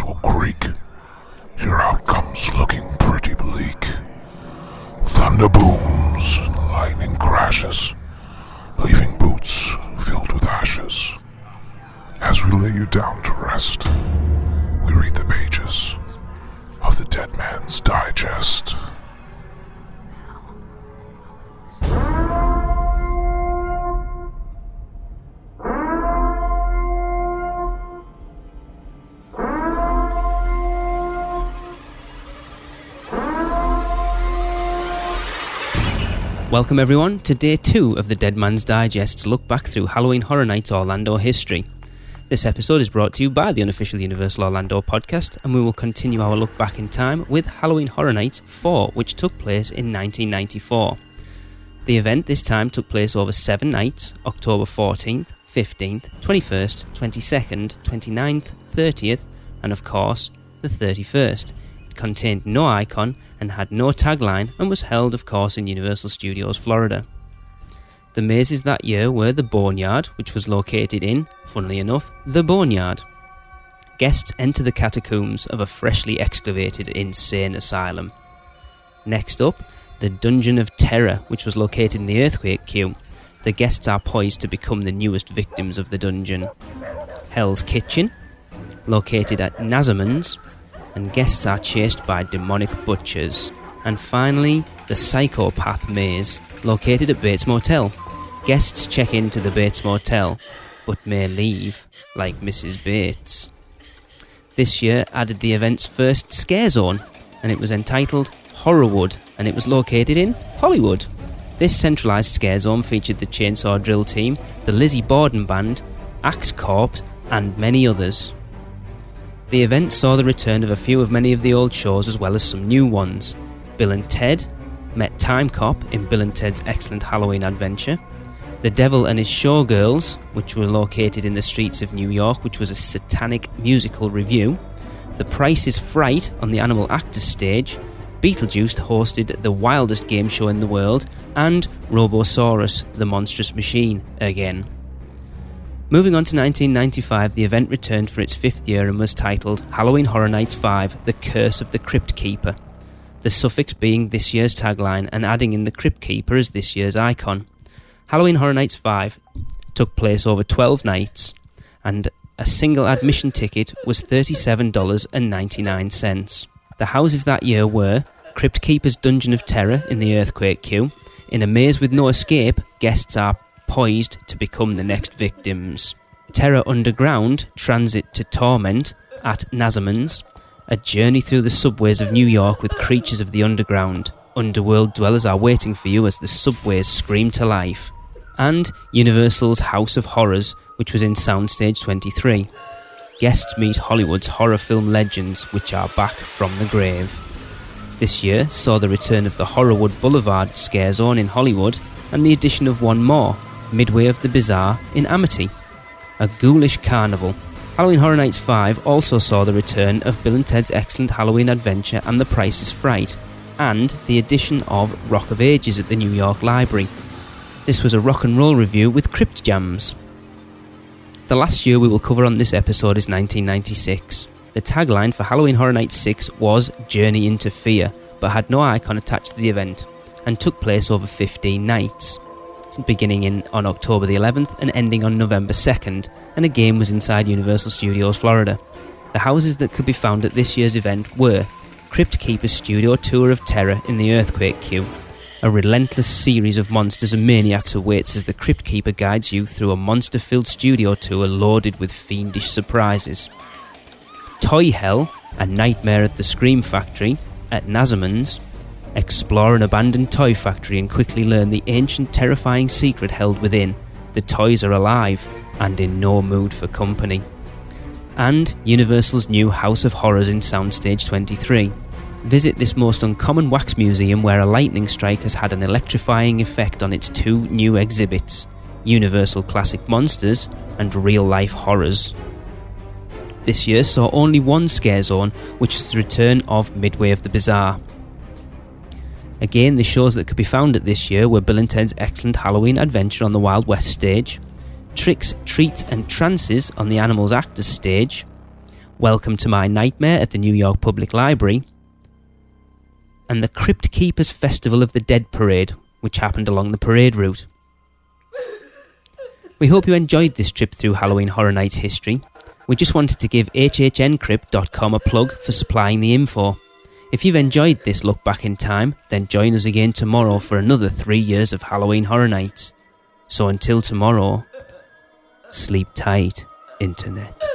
will creak. Your outcome's looking pretty bleak. Thunder booms and lightning crashes, leaving boots filled with ashes. As we lay you down to rest, we read the pages of the Dead Man's Digest. Welcome everyone to day 2 of the Dead Man's Digest's look back through Halloween Horror Nights Orlando history. This episode is brought to you by the unofficial Universal Orlando podcast, and we will continue our look back in time with Halloween Horror Nights 4, which took place in 1994. The event this time took place over 7 nights, October 14th, 15th, 21st, 22nd, 29th, 30th, and of course, the 31st. It contained no icon and had no tagline, and was held, of course, in Universal Studios, Florida. The mazes that year were the Boneyard, which was located in, funnily enough, the Boneyard. Guests enter the catacombs of a freshly excavated insane asylum. Next up, the Dungeon of Terror, which was located in the Earthquake Queue. The guests are poised to become the newest victims of the dungeon. Hell's Kitchen, located at Nazarman's, and guests are chased by demonic butchers. And finally, the Psychopath Maze, located at Bates Motel. Guests check into the Bates Motel, but may leave, like Mrs. Bates. This year added the event's first scare zone, and it was entitled Horrorwood, and it was located in Hollywood. This centralised scare zone featured the Chainsaw Drill Team, the Lizzie Borden Band, Axe Corps, and many others. The event saw the return of a few of many of the old shows as well as some new ones. Bill and Ted met Time Cop in Bill and Ted's Excellent Halloween Adventure. The Devil and His Showgirls, which were located in the streets of New York, which was a satanic musical review. The Price is Fright on the Animal Actors stage. Beetlejuice hosted the wildest game show in the world. And Robosaurus, the monstrous machine, again. Moving on to 1995, the event returned for its 5th year and was titled Halloween Horror Nights 5, The Curse of the Crypt Keeper. The suffix being this year's tagline and adding in the Crypt Keeper as this year's icon. Halloween Horror Nights 5 took place over 12 nights, and a single admission ticket was $37.99. The houses that year were Crypt Keeper's Dungeon of Terror in the Earthquake Queue. In a maze with no escape, guests are poised to become the next victims. Terror Underground, Transit to Torment at Nazarman's. A journey through the subways of New York with creatures of the underground. Underworld dwellers are waiting for you as the subways scream to life. And Universal's House of Horrors, which was in Soundstage 23. Guests meet Hollywood's horror film legends, which are back from the grave. This year saw the return of the Horrorwood Boulevard scare zone in Hollywood, and the addition of one more, Midway of the Bazaar in Amity. A ghoulish carnival. Halloween Horror Nights 5 also saw the return of Bill and Ted's Excellent Halloween Adventure and The Price is Fright, and the addition of Rock of Ages at the New York Library. This was a rock and roll review with crypt jams. The last year we will cover on this episode is 1996. The tagline for Halloween Horror Nights 6 was Journey into Fear, but had no icon attached to the event, and took place over 15 nights. Beginning on October the 11th and ending on November 2nd, and a game was inside Universal Studios, Florida. The houses that could be found at this year's event were Crypt Keeper's Studio Tour of Terror in the Earthquake Queue. A relentless series of monsters and maniacs awaits as the Crypt Keeper guides you through a monster-filled studio tour loaded with fiendish surprises. Toy Hell, A Nightmare at the Scream Factory at Nazarman's. Explore an abandoned toy factory and quickly learn the ancient, terrifying secret held within. The toys are alive and in no mood for company. And Universal's new House of Horrors in Soundstage 23. Visit this most uncommon wax museum where a lightning strike has had an electrifying effect on its 2 new exhibits, Universal Classic Monsters and Real Life Horrors. This year saw only one scare zone, which was the return of Midway of the Bazaar. Again, the shows that could be found at this year were Bill and Ted's Excellent Halloween Adventure on the Wild West stage, Tricks, Treats and Trances on the Animals Actors stage, Welcome to My Nightmare at the New York Public Library, and the Crypt Keepers Festival of the Dead Parade, which happened along the parade route. We hope you enjoyed this trip through Halloween Horror Nights history. We just wanted to give hhncrypt.com a plug for supplying the info. If you've enjoyed this look back in time, then join us again tomorrow for another 3 years of Halloween Horror Nights. So until tomorrow, sleep tight, Internet.